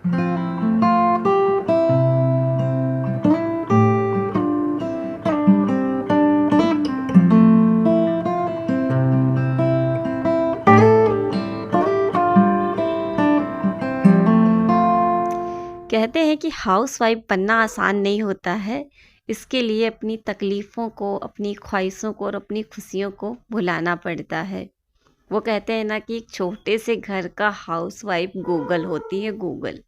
कहते हैं कि हाउसवाइफ बनना आसान नहीं होता है। इसके लिए अपनी तकलीफ़ों को, अपनी ख्वाहिशों को और अपनी खुशियों को भुलाना पड़ता है। वो कहते हैं ना कि एक छोटे से घर का हाउसवाइफ गूगल होती है, गूगल।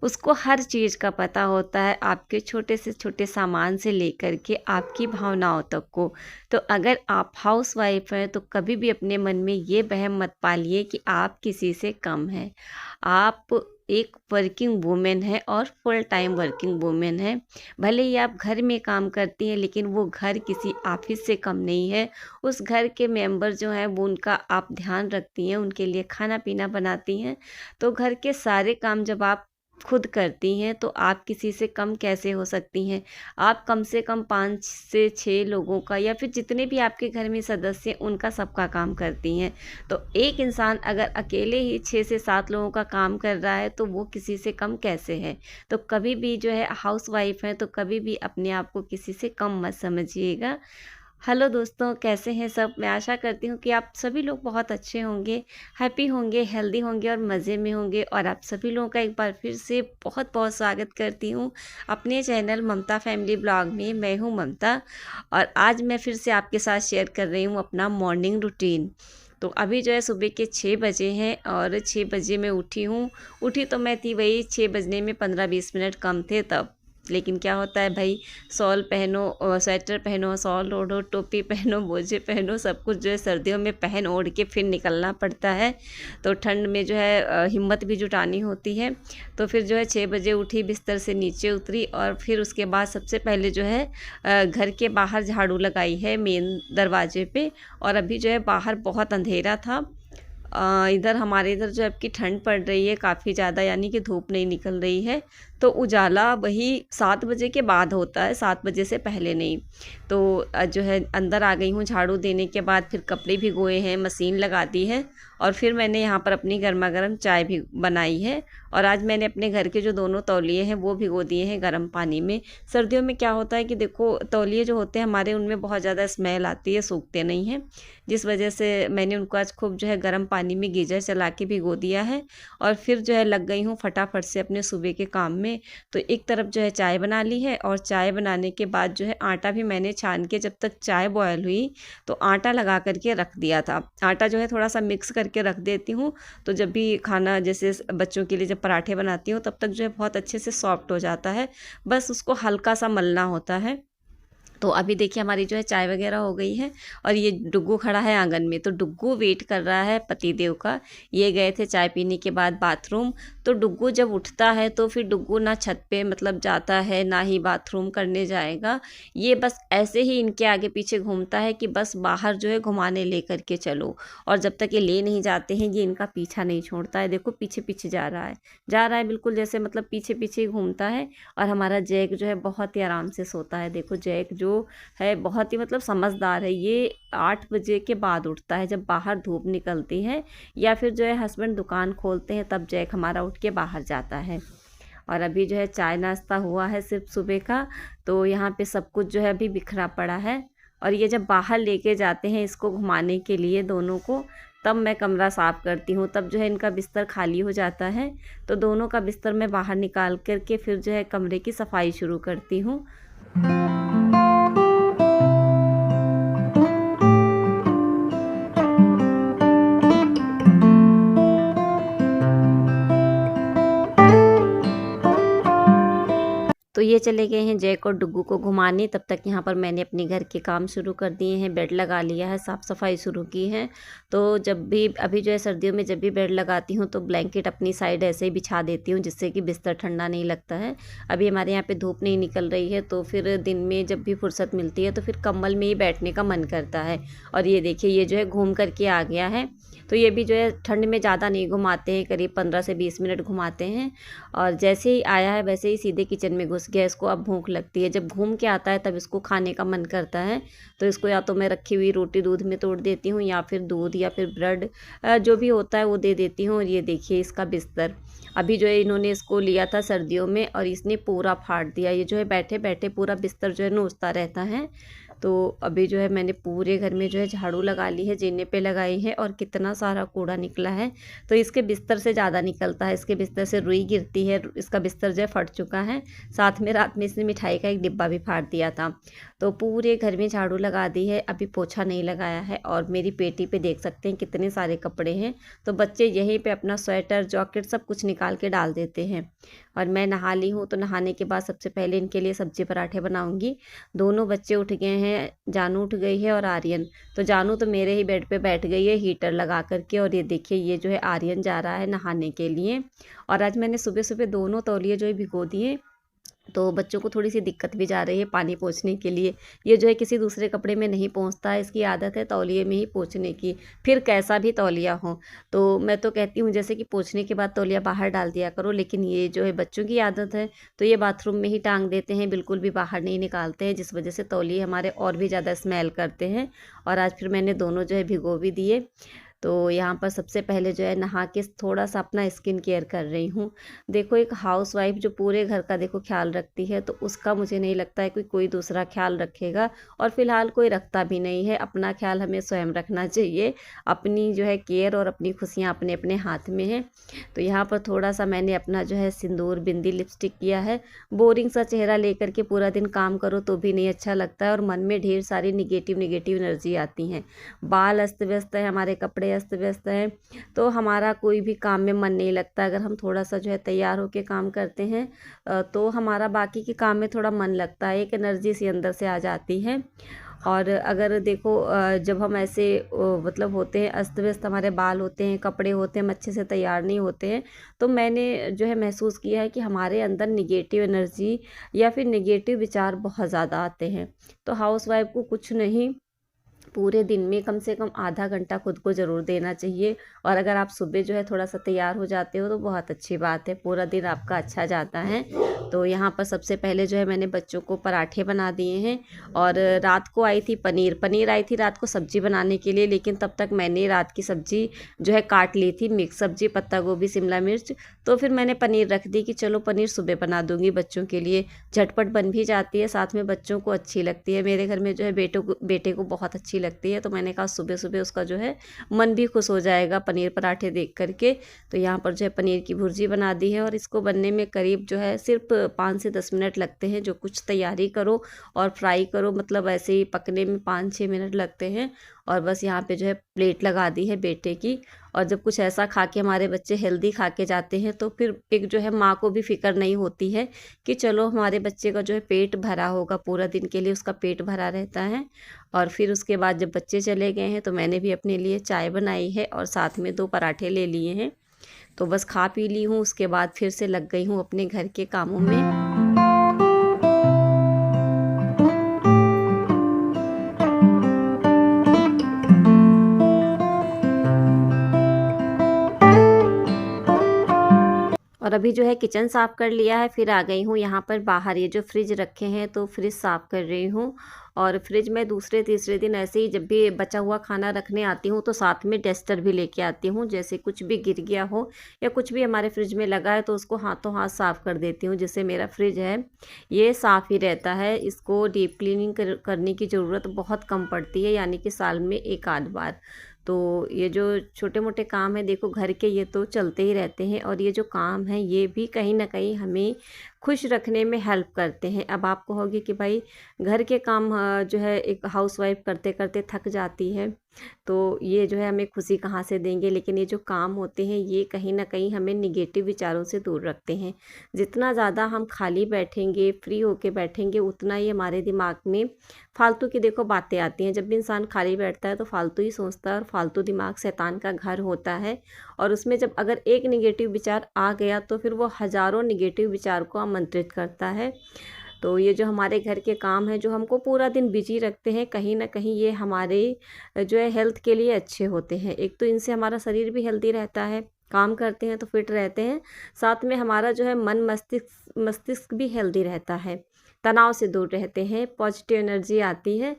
उसको हर चीज़ का पता होता है, आपके छोटे से छोटे सामान से लेकर के आपकी भावनाओं तक को। तो अगर आप हाउसवाइफ हैं तो कभी भी अपने मन में ये वहम मत पालिए कि आप किसी से कम हैं। आप एक वर्किंग वूमेन है और फुल टाइम वर्किंग वूमेन है। भले ही आप घर में काम करती हैं, लेकिन वो घर किसी ऑफिस से कम नहीं है। उस घर के मेंबर जो हैं वो, उनका आप ध्यान रखती हैं, उनके लिए खाना पीना बनाती हैं। तो घर के सारे काम जब आप खुद करती हैं तो आप किसी से कम कैसे हो सकती हैं। आप कम से कम 5 से 6 लोगों का, या फिर जितने भी आपके घर में सदस्य हैं उनका सबका काम करती हैं। तो एक इंसान अगर अकेले ही 6 से 7 लोगों का काम कर रहा है तो वो किसी से कम कैसे है। तो कभी भी जो है हाउसवाइफ है तो कभी भी अपने आप को किसी से कम मत समझिएगा। हेलो दोस्तों, कैसे हैं सब। मैं आशा करती हूँ कि आप सभी लोग बहुत अच्छे होंगे, हैप्पी होंगे, हेल्दी होंगे और मज़े में होंगे। और आप सभी लोगों का एक बार फिर से बहुत बहुत स्वागत करती हूँ अपने चैनल ममता फैमिली ब्लॉग में। मैं हूँ ममता और आज मैं फिर से आपके साथ शेयर कर रही हूँ अपना मॉर्निंग रूटीन। तो अभी जो है सुबह के 6 बजे हैं और 6 बजे मैं उठी तो मैं थी वही 6 बजने में 15-20 मिनट कम थे तब। लेकिन क्या होता है भाई, शॉल पहनो, स्वेटर पहनो, शॉल ओढ़ो, टोपी पहनो, मोजे पहनो, सब कुछ जो है सर्दियों में पहन ओढ़ के फिर निकलना पड़ता है। तो ठंड में जो है हिम्मत भी जुटानी होती है। तो फिर जो है 6 बजे उठी, बिस्तर से नीचे उतरी और फिर उसके बाद सबसे पहले जो है घर के बाहर झाड़ू लगाई है मेन दरवाजे पे। और अभी जो है बाहर बहुत अंधेरा था। इधर हमारे इधर जो अब की ठंड पड़ रही है काफ़ी ज़्यादा, यानी कि धूप नहीं निकल रही है। तो उजाला वही 7 बजे के बाद होता है, 7 बजे से पहले नहीं। तो जो है अंदर आ गई हूँ झाड़ू देने के बाद। फिर कपड़े भिगोए हैं, मशीन लगा दी है और फिर मैंने यहाँ पर अपनी गर्मा गर्म चाय भी बनाई है। और आज मैंने अपने घर के जो दोनों तौलिए हैं वो भिगो दिए हैं गर्म पानी में। सर्दियों में क्या होता है कि देखो, तौलिए जो होते हैं हमारे, उनमें बहुत ज़्यादा स्मेल आती है, सूखते नहीं हैं। जिस वजह से मैंने उनको आज खूब जो है गर्म पानी में गीजर चला के भिगो दिया है। और फिर जो है लग गई हूँ फटाफट से अपने सुबह के काम में। तो एक तरफ जो है चाय बना ली है और चाय बनाने के बाद जो है आटा भी मैंने छान के, जब तक चाय बॉयल हुई तो आटा लगा करके रख दिया था। आटा जो है थोड़ा सा मिक्स करके रख देती हूँ, तो जब भी खाना, जैसे बच्चों के लिए जब पराठे बनाती हूँ, तब तक जो है बहुत अच्छे से सॉफ्ट हो जाता है। बस उसको हल्का सा मलना होता है। तो अभी देखिए हमारी जो है चाय वगैरह हो गई है और ये डुग्गू खड़ा है आंगन में। तो डुग्गू वेट कर रहा है पतिदेव का। ये गए थे चाय पीने के बाद बाथरूम। तो डुग्गू जब उठता है तो फिर डुग्गू ना छत पे मतलब जाता है, ना ही बाथरूम करने जाएगा। ये बस ऐसे ही इनके आगे पीछे घूमता है कि बस बाहर जो है घुमाने ले करके चलो। और जब तक ये ले नहीं जाते हैं ये इनका पीछा नहीं छोड़ता है। देखो पीछे पीछे जा रहा है बिल्कुल, जैसे मतलब पीछे पीछे ही घूमता है। और हमारा जैक जो है बहुत ही आराम से सोता है। देखो जैक जो है बहुत ही मतलब समझदार है। ये 8 बजे के बाद उठता है, जब बाहर धूप निकलती है या फिर जो है हस्बैंड दुकान खोलते हैं, तब जैक हमारा उठ के बाहर जाता है। और अभी जो है चाय नाश्ता हुआ है सिर्फ सुबह का। तो यहाँ पे सब कुछ जो है अभी बिखरा पड़ा है। और ये जब बाहर लेके जाते हैं इसको घुमाने के लिए दोनों को, तब मैं कमरा साफ़ करती हूँ। तब जो है इनका बिस्तर खाली हो जाता है। तो दोनों का बिस्तर मैं बाहर निकाल करके फिर जो है कमरे की सफाई शुरू करती हूँ। तो ये चले गए हैं जैक और डुग्गू को घुमाने। तब तक यहाँ पर मैंने अपने घर के काम शुरू कर दिए हैं, बेड लगा लिया है, साफ़ सफाई शुरू की है। तो जब भी अभी जो है सर्दियों में जब भी बेड लगाती हूँ तो ब्लैंकेट अपनी साइड ऐसे ही बिछा देती हूँ, जिससे कि बिस्तर ठंडा नहीं लगता है। अभी हमारे यहाँ पे धूप नहीं निकल रही है तो फिर दिन में जब भी फुर्सत मिलती है तो फिर कंबल में ही बैठने का मन करता है। और ये देखिए ये जो है घूम करके आ गया है। तो ये भी जो है ठंड में ज़्यादा नहीं घुमाते हैं, करीब 15 से 20 मिनट घुमाते हैं। और जैसे ही आया है वैसे ही सीधे किचन में घुस गैस को अब भूख लगती है। जब घूम के आता है तब इसको खाने का मन करता है, तो इसको या तो मैं रखी हुई रोटी दूध में तोड़ देती हूँ या फिर दूध या फिर ब्रेड जो भी होता है वो दे देती हूँ। और ये देखिए इसका बिस्तर अभी जो है इन्होंने इसको लिया था सर्दियों में और इसने पूरा फाड़ दिया। ये जो है बैठे बैठे पूरा बिस्तर जो है नोचता रहता है। तो अभी जो है मैंने पूरे घर में जो है झाड़ू लगा ली है, जीने पे लगाई है और कितना सारा कूड़ा निकला है। तो इसके बिस्तर से ज़्यादा निकलता है, इसके बिस्तर से रुई गिरती है, इसका बिस्तर जो है फट चुका है। साथ में रात में इसने मिठाई का एक डिब्बा भी फाड़ दिया था। तो पूरे घर में झाड़ू लगा दी है, अभी पोछा नहीं लगाया है। और मेरी पेटी पे देख सकते हैं कितने सारे कपड़े हैं। तो बच्चे यहीं पे अपना स्वेटर जैकेट सब कुछ निकाल के डाल देते हैं। और मैं नहा ली हूँ, तो नहाने के बाद सबसे पहले इनके लिए सब्जी पराठे बनाऊंगी। दोनों बच्चे उठ गए हैं, जानू उठ गई है और आर्यन। तो जानू तो मेरे ही बेड पे बैठ गई है हीटर लगा करके। और ये देखिए ये जो है आर्यन जा रहा है नहाने के लिए। और आज मैंने सुबह सुबह दोनों तौलिए जो है भिगो दिए, तो बच्चों को थोड़ी सी दिक्कत भी जा रही है पानी पोंछने के लिए। ये जो है किसी दूसरे कपड़े में नहीं पोंछता है, इसकी आदत है तौलिए में ही पोंछने की, फिर कैसा भी तौलिया हो। तो मैं तो कहती हूँ जैसे कि पोंछने के बाद तौलिया बाहर डाल दिया करो, लेकिन ये जो है बच्चों की आदत है तो ये बाथरूम में ही टांग देते हैं, बिल्कुल भी बाहर नहीं निकालते हैं, जिस वजह से तौलिए हमारे और भी ज़्यादा स्मेल करते हैं। और आज फिर मैंने दोनों जो है भिगो भी दिए। तो यहाँ पर सबसे पहले जो है नहा के थोड़ा सा अपना स्किन केयर कर रही हूँ। देखो एक हाउसवाइफ जो पूरे घर का देखो ख्याल रखती है, तो उसका मुझे नहीं लगता है कि कोई दूसरा ख्याल रखेगा। और फिलहाल कोई रखता भी नहीं है, अपना ख्याल हमें स्वयं रखना चाहिए। अपनी जो है केयर और अपनी खुशियाँ अपने अपने हाथ में हैं। तो यहाँ पर थोड़ा सा मैंने अपना जो है सिंदूर बिंदी लिपस्टिक किया है। बोरिंग सा चेहरा लेकर के पूरा दिन काम करो तो भी नहीं अच्छा लगता है, और मन में ढेर सारी निगेटिव निगेटिव एनर्जी आती हैं। बाल अस्त व्यस्त है, हमारे कपड़े अस्त व्यस्त हैं, तो हमारा कोई भी काम में मन नहीं लगता। अगर हम थोड़ा सा जो है तैयार होके काम करते हैं तो हमारा बाकी के काम में थोड़ा मन लगता है, एक एनर्जी सी अंदर से आ जाती है। और अगर देखो जब हम ऐसे मतलब होते हैं अस्त व्यस्त, हमारे बाल होते हैं, कपड़े होते हैं, हम अच्छे से तैयार नहीं होते हैं, तो मैंने जो है महसूस किया है कि हमारे अंदर निगेटिव एनर्जी या फिर निगेटिव विचार बहुत ज़्यादा आते हैं। तो हाउसवाइफ को कुछ नहीं, पूरे दिन में कम से कम आधा घंटा खुद को ज़रूर देना चाहिए। और अगर आप सुबह जो है थोड़ा सा तैयार हो जाते हो तो बहुत अच्छी बात है, पूरा दिन आपका अच्छा जाता है। तो यहाँ पर सबसे पहले जो है मैंने बच्चों को पराठे बना दिए हैं। और रात को आई थी पनीर आई थी रात को सब्जी बनाने के लिए, लेकिन तब तक मैंने रात की सब्जी जो है काट ली थी, मिक्स सब्जी, पत्ता गोभी, शिमला मिर्च। तो फिर मैंने पनीर रख दी कि चलो पनीर सुबह बना दूंगी बच्चों के लिए, झटपट बन भी जाती है, साथ में बच्चों को अच्छी लगती है। मेरे घर में जो है बेटे को बहुत अच्छी लगती है, तो मैंने कहा सुबह सुबह उसका जो है मन भी खुश हो जाएगा पनीर पराठे देख करके। तो यहाँ पर जो है पनीर की भुर्जी बना दी है, और इसको बनने में करीब जो है सिर्फ 5 से 10 मिनट लगते हैं। जो कुछ तैयारी करो और फ्राई करो, मतलब ऐसे ही पकने में 5-6 मिनट लगते हैं। और बस यहाँ पे जो है प्लेट लगा दी है बेटे की। और जब कुछ ऐसा खा के हमारे बच्चे हेल्दी खा के जाते हैं, तो फिर एक जो है माँ को भी फिक्र नहीं होती है कि चलो हमारे बच्चे का जो है पेट भरा होगा, पूरा दिन के लिए उसका पेट भरा रहता है। और फिर उसके बाद जब बच्चे चले गए हैं तो मैंने भी अपने लिए चाय बनाई है और साथ में 2 पराठे ले लिए हैं। तो बस खा पी ली हूँ, उसके बाद फिर से लग गई हूँ अपने घर के कामों में। और अभी जो है किचन साफ़ कर लिया है, फिर आ गई हूँ यहाँ पर बाहर, ये जो फ्रिज रखे हैं तो फ्रिज साफ़ कर रही हूँ। और फ्रिज में दूसरे तीसरे दिन ऐसे ही जब भी बचा हुआ खाना रखने आती हूँ तो साथ में डस्टर भी लेके आती हूँ, जैसे कुछ भी गिर गया हो या कुछ भी हमारे फ्रिज में लगा है तो उसको हाथों हाथ साफ़ कर देती हूँ, जिससे मेरा फ्रिज है ये साफ़ ही रहता है। इसको डीप क्लीनिंग करने की ज़रूरत बहुत कम पड़ती है, यानी कि साल में 1 आध बार। तो ये जो छोटे मोटे काम हैं देखो घर के, ये तो चलते ही रहते हैं, और ये जो काम है ये भी कहीं ना कहीं हमें खुश रखने में हेल्प करते हैं। अब आप कहोगे कि भाई घर के काम जो है एक हाउसवाइफ करते करते थक जाती है, तो ये जो है हमें खुशी कहाँ से देंगे। लेकिन ये जो काम होते हैं ये कहीं ना कहीं हमें निगेटिव विचारों से दूर रखते हैं। जितना ज़्यादा हम खाली बैठेंगे, फ्री होके बैठेंगे, उतना ही हमारे दिमाग में फालतू की देखो बातें आती हैं। जब भी इंसान खाली बैठता है तो फालतू ही सोचता है, और फालतू दिमाग शैतान का घर होता है। और उसमें जब अगर एक निगेटिव विचार आ गया तो फिर वो हज़ारों निगेटिव विचार को आमंत्रित करता है। तो ये जो हमारे घर के काम हैं जो हमको पूरा दिन बिजी रखते हैं, कहीं ना कहीं ये हमारे जो है हेल्थ के लिए अच्छे होते हैं। एक तो इनसे हमारा शरीर भी हेल्दी रहता है, काम करते हैं तो फिट रहते हैं। साथ में हमारा जो है मन मस्तिष्क भी हेल्दी रहता है, तनाव से दूर रहते हैं, पॉजिटिव एनर्जी आती है।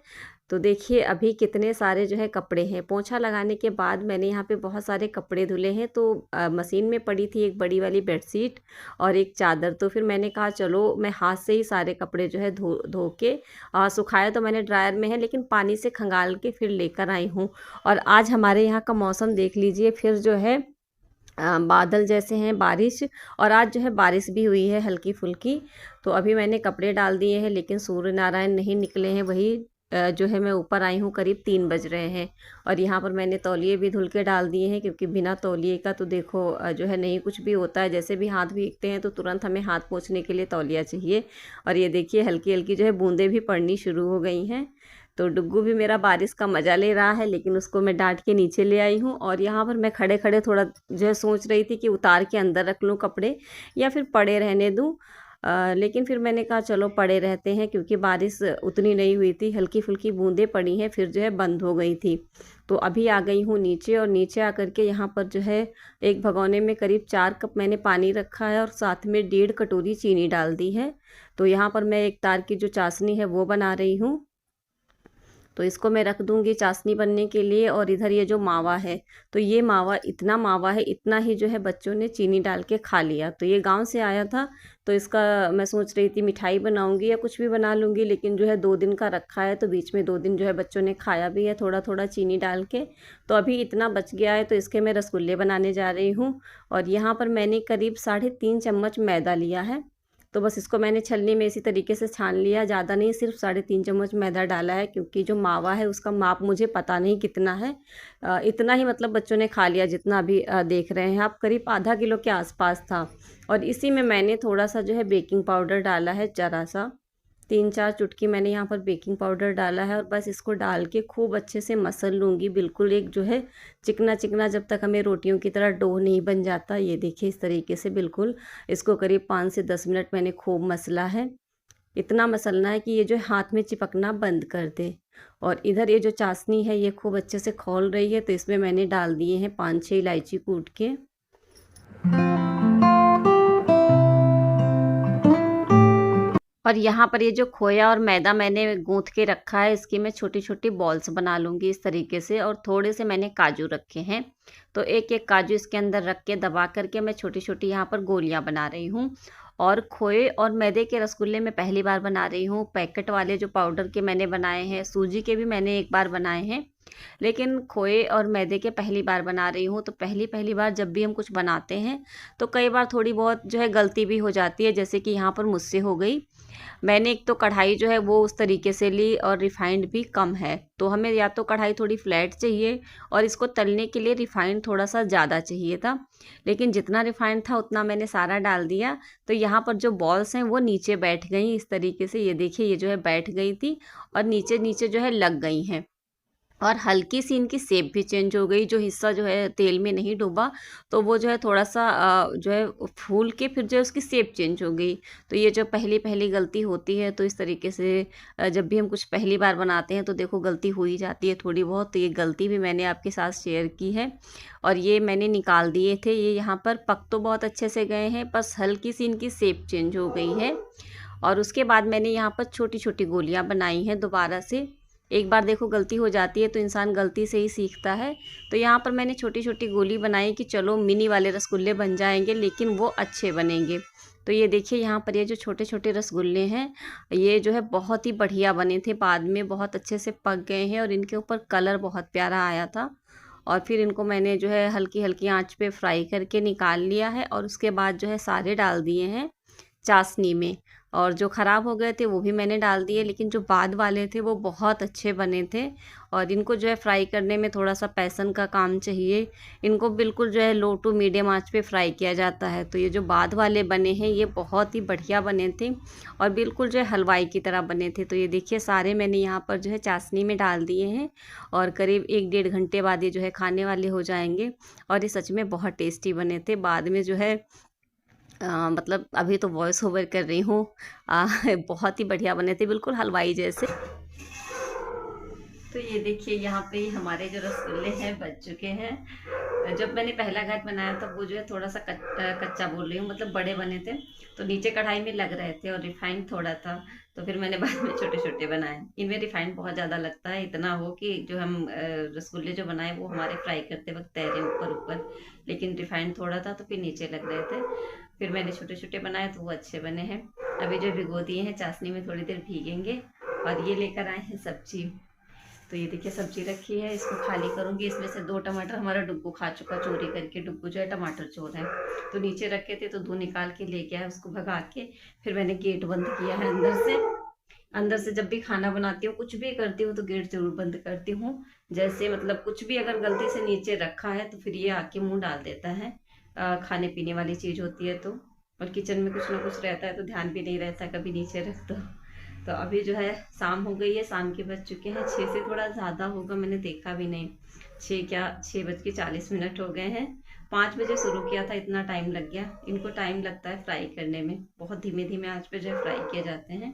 तो देखिए अभी कितने सारे जो है कपड़े हैं। पोंछा लगाने के बाद मैंने यहाँ पे बहुत सारे कपड़े धुले हैं। तो मशीन में पड़ी थी एक बड़ी वाली बेडशीट और एक चादर। तो फिर मैंने कहा चलो मैं हाथ से ही सारे कपड़े जो है धो धो के सुखाया तो मैंने ड्रायर में है, लेकिन पानी से खंगाल के फिर लेकर आई हूँ। और आज हमारे यहाँ का मौसम देख लीजिए, फिर जो है बादल जैसे हैं, बारिश। और आज जो है बारिश भी हुई है हल्की फुल्की। तो अभी मैंने कपड़े डाल दिए हैं, लेकिन सूर्य नारायण नहीं निकले हैं। वही जो है मैं ऊपर आई हूँ, करीब 3 बज रहे हैं। और यहाँ पर मैंने तौलिए भी धुल के डाल दिए हैं, क्योंकि बिना तौलिए का तो देखो जो है नहीं कुछ भी होता है। जैसे भी हाथ भीगते हैं तो तुरंत हमें हाथ पोंछने के लिए तौलिया चाहिए। और ये देखिए हल्की हल्की जो है बूंदें भी पड़नी शुरू हो गई हैं। तो डुग्गू भी मेरा बारिश का मज़ा ले रहा है, लेकिन उसको मैं डांट के नीचे ले आई हूँ। और यहाँ पर मैं खड़े खड़े थोड़ा जो है सोच रही थी कि उतार के अंदर रख लूँ कपड़े या फिर पड़े रहने दूँ। लेकिन फिर मैंने कहा चलो पड़े रहते हैं, क्योंकि बारिश उतनी नहीं हुई थी, हल्की फुल्की बूंदें पड़ी हैं, फिर जो है बंद हो गई थी। तो अभी आ गई हूँ नीचे, और नीचे आकर के यहाँ पर जो है एक भगोने में करीब 4 कप मैंने पानी रखा है और साथ में 1.5 कटोरी चीनी डाल दी है। तो यहाँ पर मैं एक तार की जो चाशनी है वो बना रही हूँ। तो इसको मैं रख दूंगी चाशनी बनने के लिए। और इधर ये जो मावा है, तो ये मावा इतना मावा है, इतना ही जो है बच्चों ने चीनी डाल के खा लिया। तो ये गांव से आया था, तो इसका मैं सोच रही थी मिठाई बनाऊंगी या कुछ भी बना लूँगी, लेकिन जो है 2 दिन का रखा है, तो बीच में 2 दिन जो है बच्चों ने खाया भी है थोड़ा थोड़ा चीनी डाल के। तो अभी इतना बच गया है, तो इसके मैं रसगुल्ले बनाने जा रही हूँ। और यहाँ पर मैंने करीब 3.5 चम्मच मैदा लिया है। तो बस इसको मैंने छलनी में इसी तरीके से छान लिया, ज़्यादा नहीं, सिर्फ 3.5 चम्मच मैदा डाला है, क्योंकि जो मावा है उसका माप मुझे पता नहीं कितना है। इतना ही मतलब बच्चों ने खा लिया जितना अभी देख रहे हैं आप, करीब आधा किलो के आसपास था। और इसी में मैंने थोड़ा सा जो है बेकिंग पाउडर डाला है, ज़रा सा 3-4 चुटकी मैंने यहाँ पर बेकिंग पाउडर डाला है। और बस इसको डाल के खूब अच्छे से मसल लूँगी, बिल्कुल एक जो है चिकना चिकना, जब तक हमें रोटियों की तरह डो नहीं बन जाता। ये देखिए इस तरीके से बिल्कुल इसको करीब 5 से 10 मिनट मैंने खूब मसला है। इतना मसलना है कि ये जो हाथ में चिपकना बंद कर दे। और इधर ये जो चाशनी है ये खूब अच्छे से खौल रही है, तो इसमें मैंने डाल दिए हैं 5-6 इलायची कूट के। और यहाँ पर ये जो खोया और मैदा मैंने गूंथ के रखा है, इसकी मैं छोटी छोटी बॉल्स बना लूँगी इस तरीके से। और थोड़े से मैंने काजू रखे हैं, तो एक एक काजू इसके अंदर रख के दबा करके मैं छोटी छोटी यहाँ पर गोलियाँ बना रही हूँ। और खोए और मैदे के रसगुल्ले मैं पहली बार बना रही हूँ। पैकेट वाले जो पाउडर के मैंने बनाए हैं, सूजी के भी मैंने एक बार बनाए हैं, लेकिन खोए और मैदे के पहली बार बना रही हूँ। तो पहली पहली बार जब भी हम कुछ बनाते हैं तो कई बार थोड़ी बहुत जो है गलती भी हो जाती है, जैसे कि यहाँ पर मुझसे हो गई। मैंने एक तो कढ़ाई जो है वो उस तरीके से ली, और रिफाइंड भी कम है, तो हमें या तो कढ़ाई थोड़ी फ्लैट चाहिए और इसको तलने के लिए रिफाइंड थोड़ा सा ज़्यादा चाहिए था। लेकिन जितना रिफाइंड था उतना मैंने सारा डाल दिया। तो यहाँ पर जो बॉल्स हैं वो नीचे बैठ गई इस तरीके से। ये देखिए ये जो है बैठ गई थी और नीचे नीचे जो है लग गई हैं। और हल्की सी इनकी शेप भी चेंज हो गई, जो हिस्सा जो है तेल में नहीं डूबा तो वो जो है थोड़ा सा जो है फूल के फिर जो है उसकी शेप चेंज हो गई। तो ये जो पहली पहली गलती होती है, तो इस तरीके से जब भी हम कुछ पहली बार बनाते हैं तो देखो गलती हो ही जाती है थोड़ी बहुत। तो ये गलती भी मैंने आपके साथ शेयर की है। और ये मैंने निकाल दिए थे, ये यहाँ पर पक तो बहुत अच्छे से गए हैं, बस हल्की सी इनकी शेप चेंज हो गई है। और उसके बाद मैंने यहाँ पर छोटी छोटी गोलियाँ बनाई हैं दोबारा से। एक बार देखो गलती हो जाती है तो इंसान गलती से ही सीखता है। तो यहाँ पर मैंने छोटी छोटी गोली बनाई कि चलो मिनी वाले रसगुल्ले बन जाएंगे, लेकिन वो अच्छे बनेंगे। तो ये देखिए यहाँ पर ये जो छोटे छोटे रसगुल्ले हैं ये जो है बहुत ही बढ़िया बने थे, बाद में बहुत अच्छे से पक गए हैं और इनके ऊपर कलर बहुत प्यारा आया था। और फिर इनको मैंने जो है हल्की हल्की आंच पे फ्राई करके निकाल लिया है। और उसके बाद जो है सारे डाल दिए हैं चाशनी में। और जो ख़राब हो गए थे वो भी मैंने डाल दिए, लेकिन जो बाद वाले थे वो बहुत अच्छे बने थे। और इनको जो है फ्राई करने में थोड़ा सा पैसन का काम चाहिए, इनको बिल्कुल जो है लो टू मीडियम आंच पे फ्राई किया जाता है। तो ये जो बाद वाले बने हैं ये बहुत ही बढ़िया बने थे और बिल्कुल जो है हलवाई की तरह बने थे। तो ये देखिए सारे मैंने यहाँ पर जो है चाशनी में डाल दिए हैं और करीब 1-1.5 घंटे बाद ये जो है खाने वाले हो जाएंगे। और ये सच में बहुत टेस्टी बने थे। बाद में जो है मतलब अभी तो वॉइस ओवर कर रही हूँ। बहुत ही बढ़िया बने थे, बिल्कुल हलवाई जैसे। तो ये देखिए यहाँ पे हमारे जो रसगुल्ले हैं बन चुके हैं। जब मैंने पहला घर बनाया था वो जो है थोड़ा सा कच्चा बोल रही हूँ, मतलब बड़े बने थे तो नीचे कढ़ाई में लग रहे थे और रिफाइंड थोड़ा था, तो फिर मैंने बाद में छोटे छोटे बनाए। इनमें रिफाइंड बहुत ज़्यादा लगता है, इतना हो कि जो हम रसगुल्ले जो बनाए वो हमारे फ्राई करते वक्त तैरे ऊपर ऊपर, लेकिन रिफाइंड थोड़ा था तो फिर नीचे लग रहे थे। फिर मैंने छोटे छोटे बनाए तो वो अच्छे बने हैं। अभी जो भिगो दिए हैं चाशनी में थोड़ी देर भीगेंगे। और ये लेकर आए हैं सब्जी। तो ये देखिए सब्जी रखी है, इसको खाली करूंगी। इसमें से 2 टमाटर हमारा डुग्गू खा चुका चोरी करके। डुग्गू जो है टमाटर चोर है, तो नीचे रखे थे तो 2 निकाल के लेके आया, उसको भगा के फिर मैंने गेट बंद किया है अंदर से। अंदर से जब भी खाना बनाती हूँ कुछ भी करती हूँ तो गेट जरूर बंद करती हूँ। जैसे मतलब कुछ भी अगर गलती से नीचे रखा है तो फिर ये आके मुंह डाल देता है। खाने पीने वाली चीज होती है तो, और किचन में कुछ ना कुछ रहता है तो ध्यान भी नहीं रहता कभी नीचे रख दो। तो अभी जो है शाम हो गई है, शाम के बज चुके हैं 6 से थोड़ा ज़्यादा होगा, मैंने देखा भी नहीं। 6 क्या 6:40 हो गए हैं। 5 बजे शुरू किया था, इतना टाइम लग गया। इनको टाइम लगता है फ्राई करने में, बहुत धीमे धीमे आंच पे जो है फ्राई किए जाते हैं।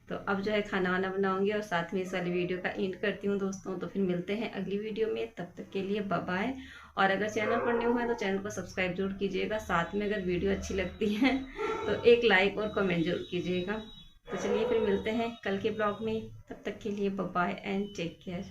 तो अब जो है खाना वाना बनाऊंगी और साथ में इस वाली वीडियो का एंड करती हूँ दोस्तों। तो फिर मिलते हैं अगली वीडियो में, तब तक के लिए बाय बाय। और अगर चैनल पर न्यू है तो चैनल को सब्सक्राइब जरूर कीजिएगा। साथ में अगर वीडियो अच्छी लगती है तो एक लाइक और कमेंट जरूर कीजिएगा। तो चलिए फिर मिलते हैं कल के ब्लॉग में, तब तक के लिए bye bye and take care.